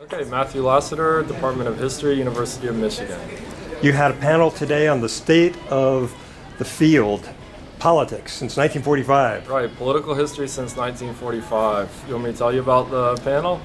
Okay, Matthew Lassiter, Department of History, University of Michigan. You had a panel today on the state of the field, politics, since 1945. Right, political history since 1945. You want me to tell you about the panel?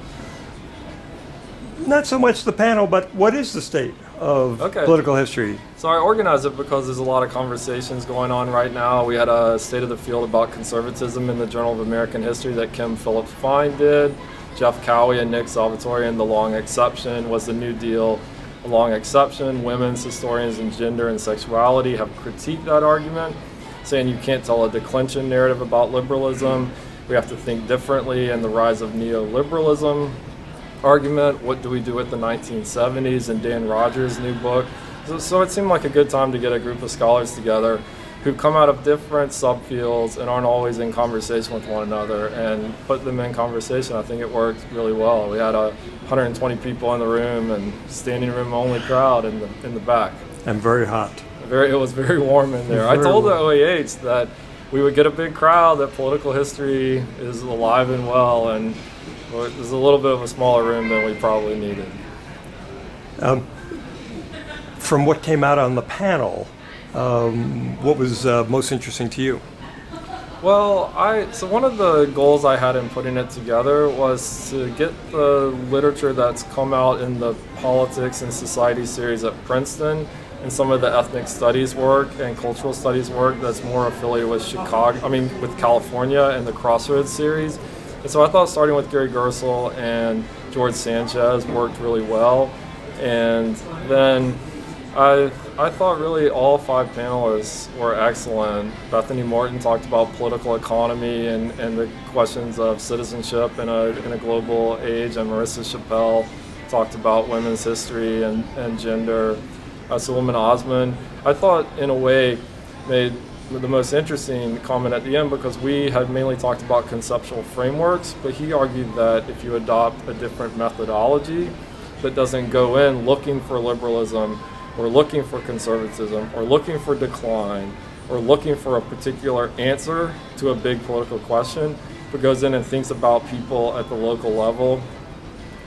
Not so much the panel, but what is the state of political history? So I organized it because there's a lot of conversations going on right now. We had a state of the field about conservatism in the Journal of American History that Kim Phillips Fine did. Jeff Cowie and Nick Salvatore, and the long exception was the New Deal. A long exception, women's historians in gender and sexuality have critiqued that argument, saying you can't tell a declension narrative about liberalism. We have to think differently, and the rise of neoliberalism argument. What do we do with the 1970s and Dan Rogers' new book? So it seemed like a good time to get a group of scholars together who come out of different subfields and aren't always in conversation with one another, and put them in conversation. I think it worked really well. We had 120 people in the room and standing room only crowd in the back. And very hot. It was very warm in there. I told the OAH that we would get a big crowd, that political history is alive and well, and it was a little bit of a smaller room than we probably needed. From what came out on the panel, what was most interesting to you? Well, so one of the goals I had in putting it together was to get the literature that's come out in the Politics and Society series at Princeton and some of the ethnic studies work and cultural studies work that's more affiliated with with California and the Crossroads series. And so I thought starting with Gary Gersel and George Sanchez worked really well. And then I thought really all five panelists were excellent. Bethany Morton talked about political economy and the questions of citizenship in a global age, and Marissa Chappelle talked about women's history and gender. Suleiman Osman, I thought in a way made the most interesting comment at the end, because we had mainly talked about conceptual frameworks, but he argued that if you adopt a different methodology that doesn't go in looking for liberalism or looking for conservatism or looking for decline or looking for a particular answer to a big political question, but goes in and thinks about people at the local level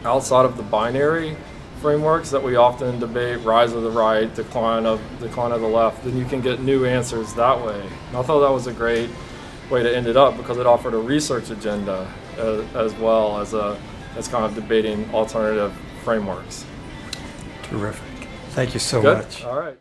outside of the binary frameworks that we often debate, rise of the right, decline of the left, then you can get new answers that way. And I thought that was a great way to end it up, because it offered a research agenda as well as kind of debating alternative frameworks. Terrific. Thank you so Good? much. All right.